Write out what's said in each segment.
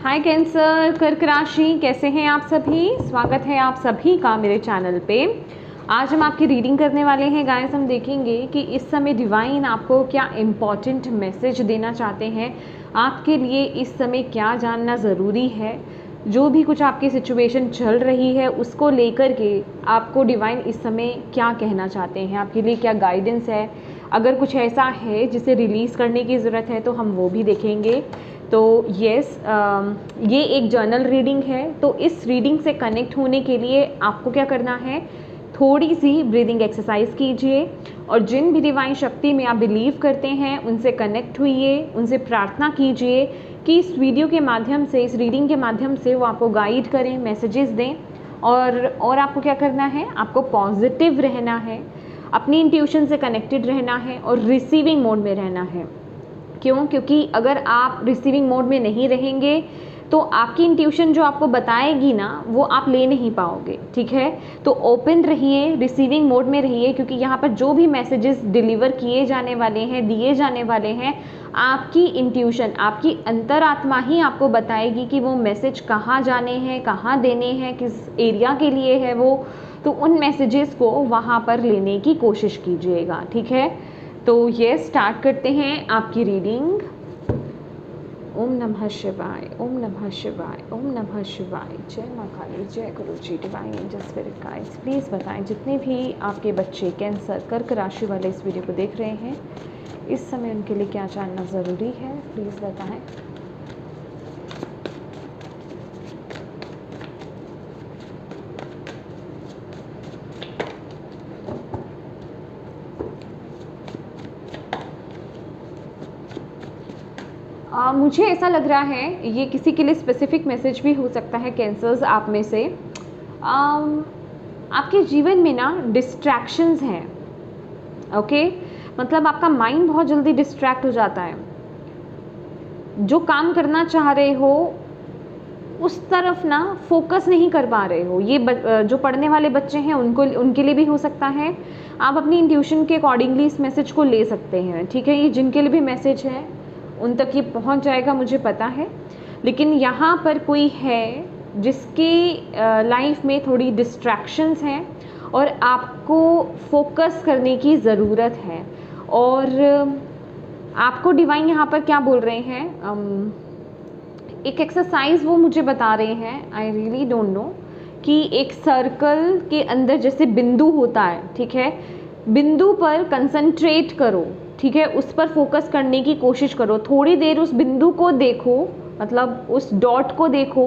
हाय cancer, कर्क राशि, कैसे हैं आप सभी। स्वागत है आप सभी का मेरे चैनल पे। आज हम आपकी रीडिंग करने वाले हैं गाइस। हम देखेंगे कि इस समय डिवाइन आपको क्या इम्पॉर्टेंट मैसेज देना चाहते हैं, आपके लिए इस समय क्या जानना ज़रूरी है। जो भी कुछ आपकी सिचुएशन चल रही है उसको लेकर के आपको डिवाइन इस समय क्या कहना चाहते हैं, आपके लिए क्या गाइडेंस है। अगर कुछ ऐसा है जिसे रिलीज़ करने की ज़रूरत है तो हम वो भी देखेंगे। तो ये एक जर्नल रीडिंग है। तो इस रीडिंग से कनेक्ट होने के लिए आपको क्या करना है, थोड़ी सी ब्रीदिंग एक्सरसाइज कीजिए और जिन भी डिवाइन शक्ति में आप बिलीव करते हैं उनसे कनेक्ट होइए, उनसे प्रार्थना कीजिए कि इस वीडियो के माध्यम से, इस रीडिंग के माध्यम से वो आपको गाइड करें, मैसेजेस दें। और आपको क्या करना है, आपको पॉजिटिव रहना है, अपनी इंट्यूशन से कनेक्टेड रहना है और रिसीविंग मोड में रहना है। क्यों? क्योंकि अगर आप रिसीविंग मोड में नहीं रहेंगे तो आपकी इंट्यूशन जो आपको बताएगी ना वो आप ले नहीं पाओगे। ठीक है, तो ओपन रहिए, रिसीविंग मोड में रहिए, क्योंकि यहाँ पर जो भी मैसेजेस डिलीवर किए जाने वाले हैं, दिए जाने वाले हैं, आपकी इंट्यूशन, आपकी अंतरात्मा ही आपको बताएगी कि वो मैसेज कहाँ जाने हैं, कहाँ देने हैं, किस एरिया के लिए है वो। तो उन मैसेजेस को वहाँ पर लेने की कोशिश कीजिएगा। ठीक है, तो ये स्टार्ट करते हैं आपकी रीडिंग। ओम नमः शिवाय, ओम नमः शिवाय, ओम नमः शिवाय। जय माँ काली, जय guru ji, divine angel spirit guides. Please बताएं जितने भी आपके बच्चे कैंसर कर्क राशि वाले इस वीडियो को देख रहे हैं, इस समय उनके लिए क्या जानना ज़रूरी है, प्लीज़ बताएं। मुझे ऐसा लग रहा है ये किसी के लिए स्पेसिफिक मैसेज भी हो सकता है कैंसर्स आप में से। आपके जीवन में ना डिस्ट्रैक्शंस हैं। ओके, मतलब आपका माइंड बहुत जल्दी डिस्ट्रैक्ट हो जाता है। जो काम करना चाह रहे हो उस तरफ ना फोकस नहीं कर पा रहे हो। ये जो पढ़ने वाले बच्चे हैं उनके लिए भी हो सकता है। आप अपनी इंट्यूशन के अकॉर्डिंगली इस मैसेज को ले सकते हैं। ठीक है, ये जिनके लिए भी मैसेज है उन तक ये पहुंच जाएगा, मुझे पता है। लेकिन यहाँ पर कोई है जिसकी लाइफ में थोड़ी डिस्ट्रैक्शंस हैं और आपको फोकस करने की ज़रूरत है। और आपको डिवाइन यहाँ पर क्या बोल रहे हैं, एक एक्सरसाइज वो मुझे बता रहे हैं, आई रियली डोंट नो, कि एक सर्कल के अंदर जैसे बिंदु होता है। ठीक है, बिंदु पर कंसंट्रेट करो। ठीक है, उस पर फोकस करने की कोशिश करो। थोड़ी देर उस बिंदु को देखो, मतलब उस डॉट को देखो,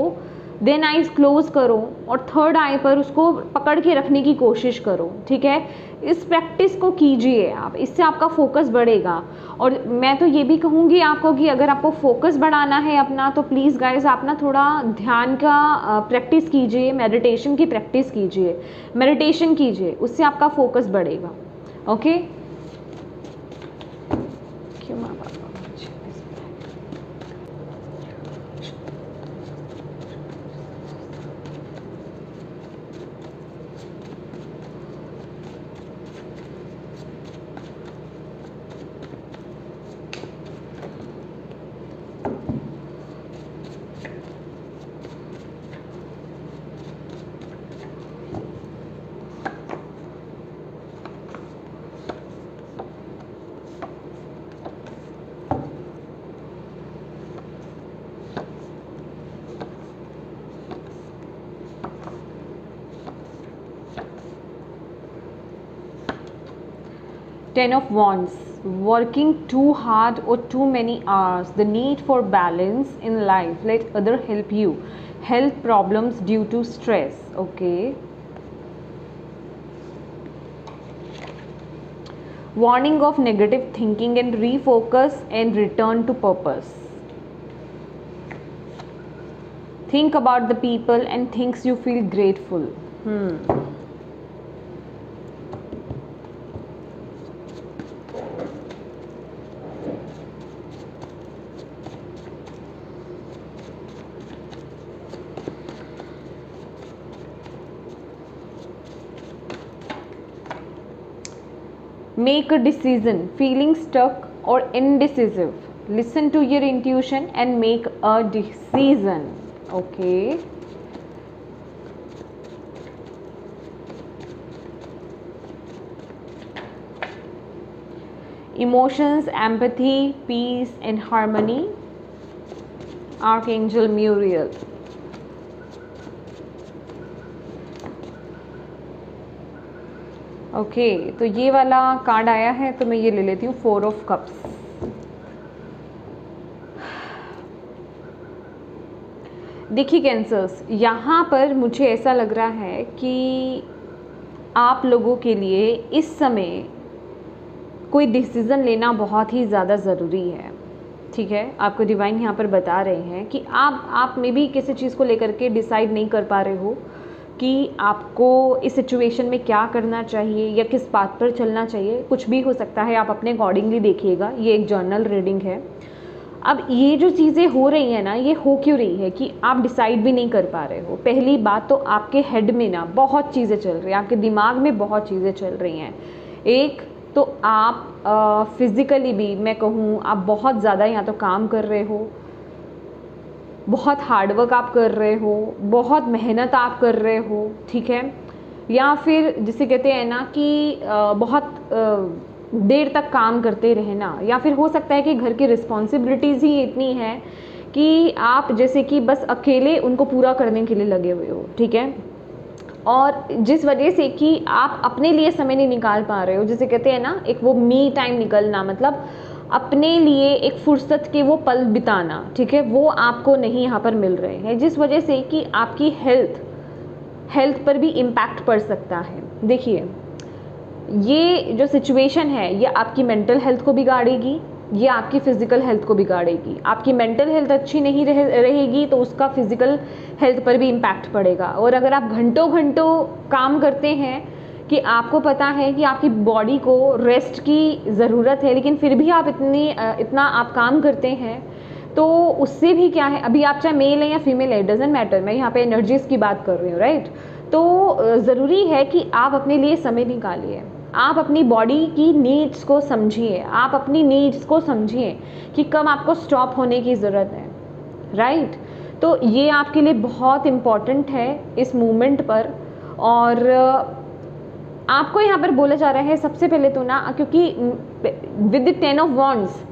देन आईज क्लोज करो और थर्ड आई पर उसको पकड़ के रखने की कोशिश करो। ठीक है, इस प्रैक्टिस को कीजिए आप, इससे आपका फोकस बढ़ेगा। और मैं तो ये भी कहूँगी आपको कि अगर आपको फोकस बढ़ाना है अपना, तो प्लीज़ गाइज आप ना थोड़ा ध्यान का प्रैक्टिस कीजिए, मेडिटेशन की प्रैक्टिस कीजिए, मेडिटेशन कीजिए, उससे आपका फोकस बढ़ेगा। ओके, क्यों माँ बाप Ten of Wands, working too hard or too many hours, the need for balance in life, let other help you, health problems due to stress. Okay, warning of negative thinking and refocus and return to purpose. Think about the people and things you feel grateful. Make a decision, feeling stuck or indecisive. Listen to your intuition and make a decision. Okay, emotions, empathy, peace and harmony. Archangel Muriel. Okay, तो ये वाला card आया है तो मैं ये ले लेती हूँ, 4 ऑफ कप्स. देखिए कैंसर्स, यहाँ पर मुझे ऐसा लग रहा है कि आप लोगों के लिए इस समय कोई डिसीज़न लेना बहुत ही ज़्यादा ज़रूरी है. ठीक है, आपको डिवाइन यहाँ पर बता रहे हैं कि आप में भी किसी चीज़ को लेकर के डिसाइड नहीं कर पा रहे हो कि आपको इस सिचुएशन में क्या करना चाहिए या किस बात पर चलना चाहिए. कुछ भी हो सकता है, आप अपने अकॉर्डिंगली देखिएगा. ये एक जर्नल रीडिंग है. अब ये जो चीज़ें हो रही हैं ना, ये हो क्यों रही है कि आप डिसाइड भी नहीं कर पा रहे हो. पहली बात तो आपके हेड में ना बहुत चीज़ें चल रही हैं, आपके दिमाग में बहुत चीज़ें चल रही हैं. एक तो आप फिज़िकली भी मैं कहूँ, आप बहुत ज़्यादा या तो काम कर रहे हो, बहुत हार्डवर्क आप कर रहे हो, बहुत मेहनत आप कर रहे हो. ठीक है, या फिर जिसे कहते हैं ना कि बहुत देर तक काम करते रहना, या फिर हो सकता है कि घर की रिस्पॉन्सिबिलिटीज़ ही इतनी है कि आप जैसे कि बस अकेले उनको पूरा करने के लिए लगे हुए हो. ठीक है, और जिस वजह से कि आप अपने लिए समय नहीं निकाल पा रहे हो, जिसे कहते हैं ना एक वो मी टाइम निकलना, मतलब अपने लिए एक फुर्सत के वो पल बिताना. ठीक है, वो आपको नहीं यहाँ पर मिल रहे हैं, जिस वजह से कि आपकी हेल्थ पर भी इम्पैक्ट पड़ सकता है. देखिए, ये जो सिचुएशन है ये आपकी मेंटल हेल्थ को बिगाड़ेगी, ये आपकी फ़िज़िकल हेल्थ को बिगाड़ेगी. आपकी मेंटल हेल्थ अच्छी नहीं रहेगी तो उसका फ़िज़िकल हेल्थ पर भी इम्पैक्ट पड़ेगा. और अगर आप घंटों घंटों काम करते हैं कि आपको पता है कि आपकी बॉडी को रेस्ट की ज़रूरत है, लेकिन फिर भी आप इतना आप काम करते हैं, तो उससे भी क्या है, अभी आप चाहे मेल है या फीमेल है, डजेंट मैटर, मैं यहाँ पे एनर्जीज़ की बात कर रही हूँ, राइट. तो ज़रूरी है कि आप अपने लिए समय निकालिए, आप अपनी बॉडी की नीड्स को समझिए, आप अपनी नीड्स को समझिए कि कब आपको स्टॉप होने की ज़रूरत है, राइट. तो ये आपके लिए बहुत इम्पॉर्टेंट है इस मूवमेंट पर. और आपको यहाँ पर बोला जा रहा है सबसे पहले तो ना, क्योंकि विद द 10 ऑफ वॉन्ड्स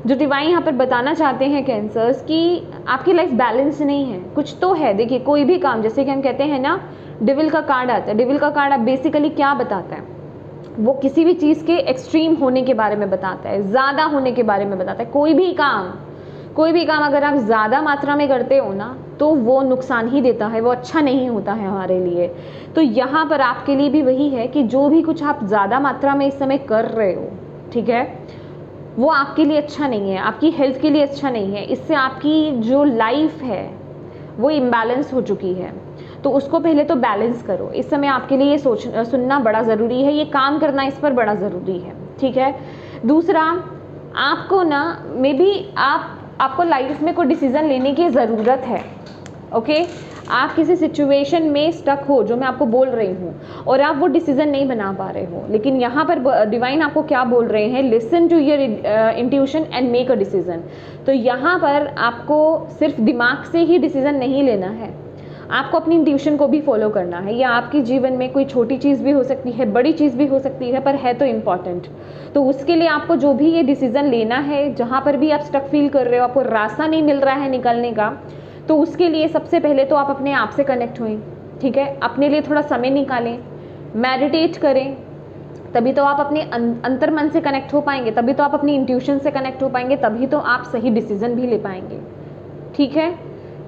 जो डिवाइन यहाँ पर बताना चाहते हैं कैंसर्स कि आपकी लाइफ बैलेंस नहीं है. कुछ तो है. देखिए, कोई भी काम, जैसे कि हम कहते हैं ना डेविल का कार्ड आता है, डेविल का कार्ड बेसिकली क्या बताता है, वो किसी भी चीज़ के एक्सट्रीम होने के बारे में बताता है, ज़्यादा होने के बारे में बताता है. कोई भी काम अगर आप ज़्यादा मात्रा में करते हो ना तो वो नुकसान ही देता है, वो अच्छा नहीं होता है हमारे लिए. तो यहाँ पर आपके लिए भी वही है कि जो भी कुछ आप ज़्यादा मात्रा में इस समय कर रहे हो, ठीक है, वो आपके लिए अच्छा नहीं है, आपकी हेल्थ के लिए अच्छा नहीं है. इससे आपकी जो लाइफ है वो इम्बैलेंस हो चुकी है. तो उसको पहले तो बैलेंस करो. इस समय आपके लिए ये सुनना बड़ा ज़रूरी है, ये काम करना इस पर बड़ा ज़रूरी है. ठीक है. दूसरा, आपको ना मे बी आपको लाइफ में कोई डिसीज़न लेने की ज़रूरत है. ओके, आप किसी सिचुएशन में स्टक हो, जो मैं आपको बोल रही हूँ, और आप वो डिसीज़न नहीं बना पा रहे हो. लेकिन यहाँ पर डिवाइन आपको क्या बोल रहे हैं, listen to your intuition and make a decision. तो यहाँ पर आपको सिर्फ दिमाग से ही डिसीज़न नहीं लेना है, आपको अपनी इंट्यूशन को भी फॉलो करना है. या आपके जीवन में कोई छोटी चीज़ भी हो सकती है, बड़ी चीज़ भी हो सकती है, पर है तो इम्पॉर्टेंट. तो उसके लिए आपको जो भी ये डिसीज़न लेना है, जहाँ पर भी आप स्टक फील कर रहे हो, आपको रास्ता नहीं मिल रहा है निकलने का, तो उसके लिए सबसे पहले तो आप अपने आप से कनेक्ट होएं. ठीक है, अपने लिए थोड़ा समय निकालें, मेडिटेट करें, तभी तो आप अपने अंतर्मन से कनेक्ट हो पाएंगे, तभी तो आप अपनी इंट्यूशन से कनेक्ट हो पाएंगे, तभी तो आप सही डिसीज़न भी ले पाएंगे. ठीक है,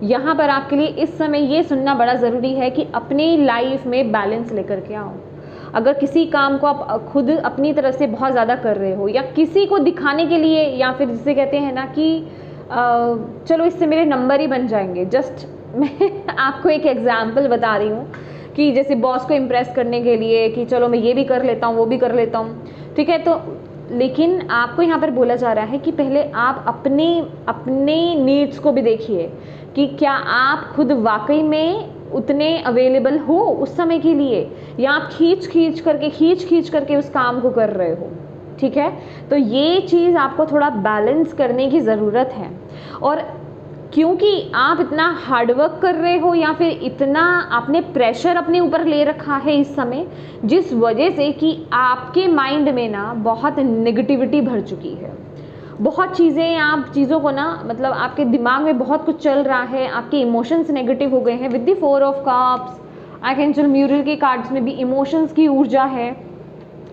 यहाँ पर आपके लिए इस समय ये सुनना बड़ा ज़रूरी है कि अपनी लाइफ में बैलेंस लेकर के आओ. अगर किसी काम को आप खुद अपनी तरफ से बहुत ज़्यादा कर रहे हो, या किसी को दिखाने के लिए, या फिर जिसे कहते हैं ना कि चलो इससे मेरे नंबर ही बन जाएंगे, जस्ट मैं आपको एक एग्जाम्पल बता रही हूँ कि जैसे बॉस को इम्प्रेस करने के लिए कि चलो मैं ये भी कर लेता हूँ, वो भी कर लेता हूँ. ठीक है, तो लेकिन आपको यहाँ पर बोला जा रहा है कि पहले आप अपने नीड्स को भी देखिए कि क्या आप खुद वाकई में उतने अवेलेबल हो उस समय के लिए, या आप खींच खींच करके उस काम को कर रहे हो. ठीक है। तो ये चीज़ आपको थोड़ा बैलेंस करने की ज़रूरत है। और क्योंकि आप इतना हार्डवर्क कर रहे हो या फिर इतना आपने प्रेशर अपने ऊपर ले रखा है इस समय, जिस वजह से कि आपके माइंड में ना बहुत नेगेटिविटी भर चुकी है, बहुत चीज़ें, आप चीज़ों को ना मतलब आपके दिमाग में बहुत कुछ चल रहा है, आपके इमोशंस नेगेटिव हो गए हैं। With the 4 of cups, archangel Muriel के कार्ड्स में भी इमोशंस की ऊर्जा है।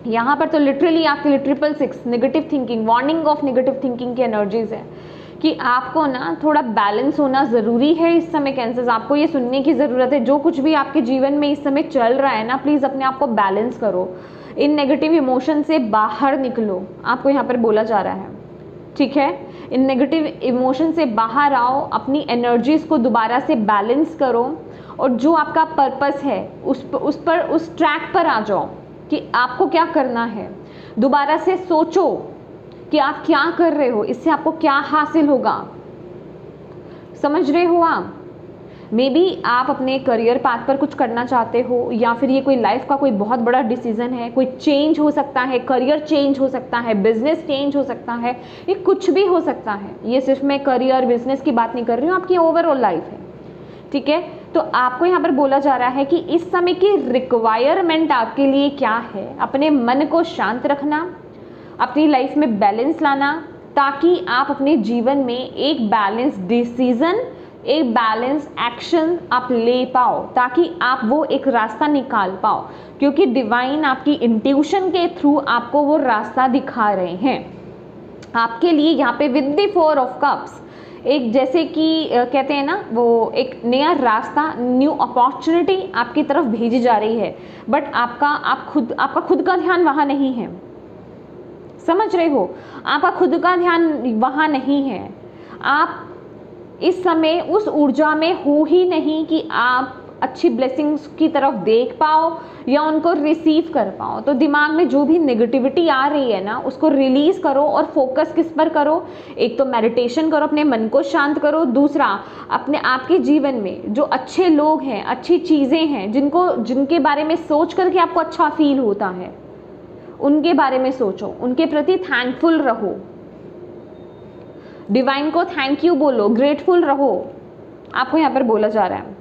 यहाँ पर तो लिटरली आपके 666 negative thinking, warning of negative thinking की एनर्जीज है कि आपको ना थोड़ा बैलेंस होना ज़रूरी है इस समय। कैंसर्स, आपको ये सुनने की ज़रूरत है, जो कुछ भी आपके जीवन में इस समय चल रहा है ना, प्लीज़ अपने आप को बैलेंस करो, इन नेगेटिव इमोशन से बाहर निकलो, आपको यहाँ पर बोला जा रहा है, ठीक है। इन नेगेटिव इमोशन से बाहर आओ, अपनी एनर्जीज़ को दोबारा से बैलेंस करो और जो आपका पर्पस है उस ट्रैक पर आ जाओ कि आपको क्या करना है। दोबारा से सोचो कि आप क्या कर रहे हो, इससे आपको क्या हासिल होगा, समझ रहे हो आप। मे बी आप अपने करियर पाथ पर कुछ करना चाहते हो, या फिर ये कोई लाइफ का कोई बहुत बड़ा डिसीजन है, कोई चेंज हो सकता है, करियर चेंज हो सकता है, बिजनेस चेंज हो सकता है, ये कुछ भी हो सकता है। ये सिर्फ मैं करियर बिजनेस की बात नहीं कर रही हूँ, आपकी ओवरऑल लाइफ है, ठीक है। तो आपको यहाँ पर बोला जा रहा है कि इस समय की रिक्वायरमेंट आपके लिए क्या है, अपने मन को शांत रखना, अपनी लाइफ में बैलेंस लाना, ताकि आप अपने जीवन में एक बैलेंस डिसीजन, एक बैलेंस एक्शन आप ले पाओ, ताकि आप वो एक रास्ता निकाल पाओ, क्योंकि डिवाइन आपकी इंट्यूशन के थ्रू आपको वो रास्ता दिखा रहे हैं। आपके लिए यहाँ पे विद द 4 ऑफ कप्स एक, जैसे कि कहते हैं ना, वो एक नया रास्ता, न्यू अपॉर्चुनिटी आपकी तरफ भेजी जा रही है, बट आपका खुद का ध्यान वहाँ नहीं है, समझ रहे हो, आपका खुद का ध्यान वहाँ नहीं है। आप इस समय उस ऊर्जा में हो ही नहीं कि आप अच्छी ब्लेसिंग्स की तरफ देख पाओ या उनको रिसीव कर पाओ। तो दिमाग में जो भी नेगेटिविटी आ रही है ना, उसको रिलीज करो और फोकस किस पर करो। एक तो मेडिटेशन करो, अपने मन को शांत करो। दूसरा, अपने आपके जीवन में जो अच्छे लोग हैं, अच्छी चीज़ें हैं, जिनके बारे में सोच करके आपको अच्छा फील होता है, उनके बारे में सोचो, उनके प्रति थैंकफुल रहो, डिवाइन को थैंक यू बोलो, ग्रेटफुल रहो, आपको यहाँ पर बोला जा रहा है।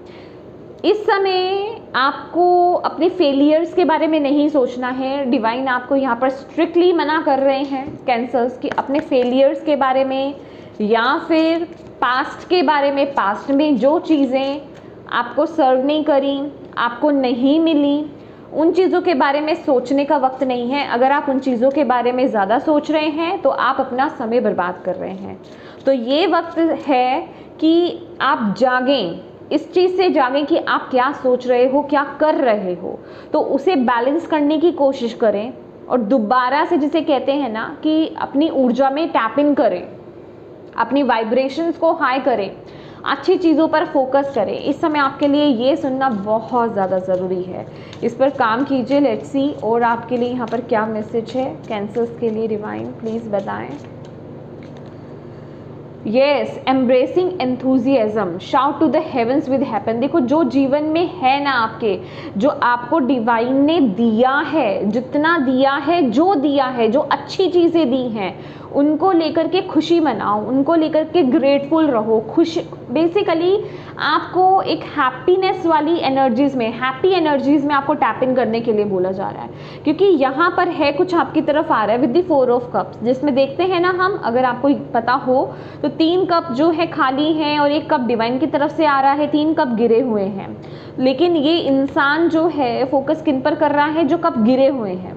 इस समय आपको अपने फेलियर्स के बारे में नहीं सोचना है। डिवाइन आपको यहाँ पर स्ट्रिक्टली मना कर रहे हैं कैंसर्स कि अपने फेलियर्स के बारे में या फिर पास्ट के बारे में, पास्ट में जो चीज़ें आपको सर्व नहीं करी, आपको नहीं मिली, उन चीज़ों के बारे में सोचने का वक्त नहीं है। अगर आप उन चीज़ों के बारे में ज़्यादा सोच रहे हैं तो आप अपना समय बर्बाद कर रहे हैं। तो ये वक्त है कि आप जागें, इस चीज़ से जागें कि आप क्या सोच रहे हो, क्या कर रहे हो, तो उसे बैलेंस करने की कोशिश करें और दोबारा से, जिसे कहते हैं ना कि अपनी ऊर्जा में टैप इन करें, अपनी वाइब्रेशंस को हाई करें, अच्छी चीज़ों पर फोकस करें। इस समय आपके लिए ये सुनना बहुत ज़्यादा ज़रूरी है, इस पर काम कीजिए। लेट्स सी और आपके लिए यहाँ पर क्या मैसेज है कैंसर्स के लिए, डिवाइन प्लीज़ बताएं। Yes, embracing enthusiasm, shout to the heavens with happen. देखो, जो जीवन में है ना आपके, जो आपको डिवाइन ने दिया है, जितना दिया है, जो अच्छी चीज़ें दी हैं, उनको लेकर के खुशी मनाओ, उनको लेकर के ग्रेटफुल रहो, खुश। बेसिकली आपको एक हैप्पीनेस वाली एनर्जीज़ में, हैप्पी एनर्जीज़ में आपको टैप इन करने के लिए बोला जा रहा है, क्योंकि यहाँ पर है कुछ आपकी तरफ आ रहा है विद द 4 ऑफ कप्स, जिसमें देखते हैं ना हम, अगर आपको पता हो तो 3 कप जो है खाली हैं और 1 कप डिवाइन की तरफ से आ रहा है, 3 कप गिरे हुए हैं। लेकिन ये इंसान जो है फोकस किन पर कर रहा है? जो कप गिरे हुए हैं,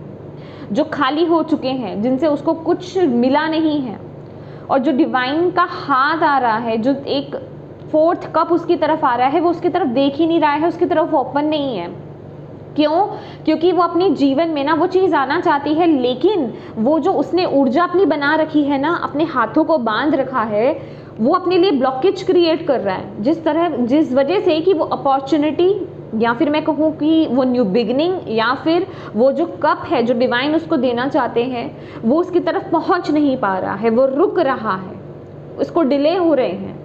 जो खाली हो चुके हैं, जिनसे उसको कुछ मिला नहीं है। और जो डिवाइन का हाथ आ रहा है, जो एक 4th कप उसकी तरफ आ रहा है, वो उसकी तरफ देख ही नहीं रहा है, उसकी तरफ ओपन नहीं है। क्यों? क्योंकि वो अपने जीवन में ना वो चीज़ आना चाहती है, लेकिन वो जो उसने ऊर्जा अपनी बना रखी है ना, अपने हाथों को बांध रखा है, वो अपने लिए ब्लॉकेज क्रिएट कर रहा है, जिस वजह से कि वो अपॉर्चुनिटी, या फिर मैं कहूँ कि वो न्यू बिगनिंग, या फिर वो जो कप है जो डिवाइन उसको देना चाहते हैं, वो उसकी तरफ पहुँच नहीं पा रहा है, वो रुक रहा है, उसको डिले हो रहे हैं।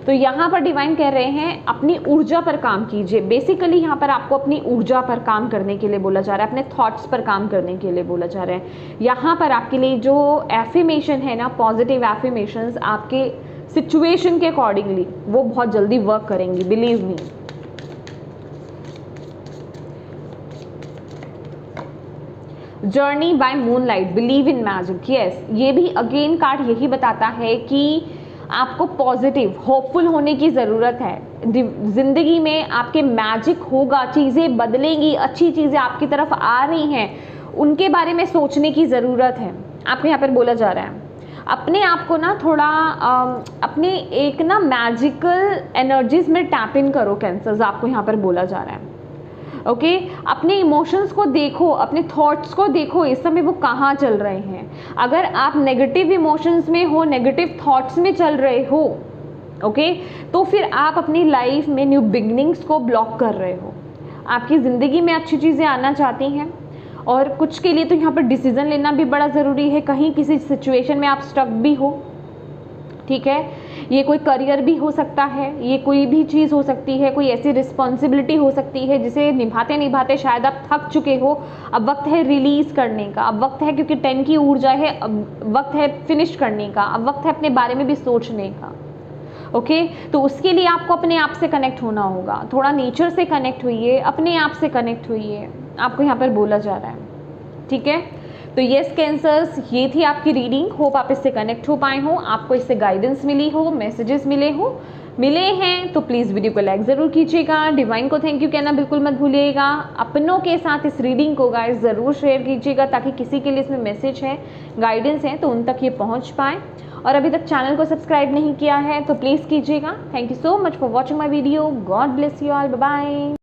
तो यहाँ पर डिवाइन कह रहे हैं अपनी ऊर्जा पर काम कीजिए। बेसिकली यहाँ पर आपको अपनी ऊर्जा पर काम करने के लिए बोला जा रहा है, अपने थॉट्स पर काम करने के लिए बोला जा रहा है। यहाँ पर आपके लिए जो एफर्मेशन है ना, पॉजिटिव एफर्मेशंस आपके सिचुएशन के अकॉर्डिंगली वो बहुत जल्दी वर्क करेंगी, believe me. Journey by moonlight, believe in magic. Yes, ये भी अगेन कार्ड यही बताता है कि आपको पॉजिटिव होपफुल होने की ज़रूरत है। ज़िंदगी में आपके मैजिक होगा, चीज़ें बदलेंगी, अच्छी चीज़ें आपकी तरफ आ रही हैं, उनके बारे में सोचने की ज़रूरत है। आपको यहाँ पर बोला जा रहा है अपने आप को ना थोड़ा अपने एक ना मैजिकल एनर्जीज में टैप इन करो कैंसर्स, आपको यहाँ पर बोला जा रहा है। ओके, अपने इमोशंस को देखो, अपने थॉट्स को देखो, इस समय वो कहाँ चल रहे हैं। अगर आप नेगेटिव इमोशंस में हो, नेगेटिव थॉट्स में चल रहे हो, ओके, तो फिर आप अपनी लाइफ में न्यू बिगनिंग्स को ब्लॉक कर रहे हो। आपकी ज़िंदगी में अच्छी चीज़ें आना चाहती हैं और कुछ के लिए तो यहाँ पर डिसीज़न लेना भी बड़ा ज़रूरी है। कहीं किसी सिचुएशन में आप स्टक भी हो, ठीक है, ये कोई करियर भी हो सकता है, ये कोई भी चीज़ हो सकती है, कोई ऐसी रिस्पॉन्सिबिलिटी हो सकती है जिसे निभाते निभाते शायद आप थक चुके हो। अब वक्त है रिलीज़ करने का, अब वक्त है, क्योंकि 10 की ऊर्जा है, अब वक्त है फिनिश करने का, अब वक्त है अपने बारे में भी सोचने का। ओके, तो उसके लिए आपको अपने आप से कनेक्ट होना होगा, थोड़ा नेचर से कनेक्ट हुइए, अपने आप से कनेक्ट हुइए, आपको यहाँ पर बोला जा रहा है, ठीक है। तो यस कैंसर्स, ये थी आपकी रीडिंग। होप आप इससे कनेक्ट हो पाए हो, आपको इससे गाइडेंस मिली हो, मैसेजेस मिले हैं तो प्लीज़ वीडियो को लाइक ज़रूर कीजिएगा। डिवाइन को थैंक यू कहना बिल्कुल मत भूलिएगा। अपनों के साथ इस रीडिंग को गाइस ज़रूर शेयर कीजिएगा ताकि किसी के लिए इसमें मैसेज है, गाइडेंस है, तो उन तक ये पहुँच पाए। और अभी तक चैनल को सब्सक्राइब नहीं किया है तो प्लीज़ कीजिएगा। Thank you so much for watching my video. God bless you all, bye bye.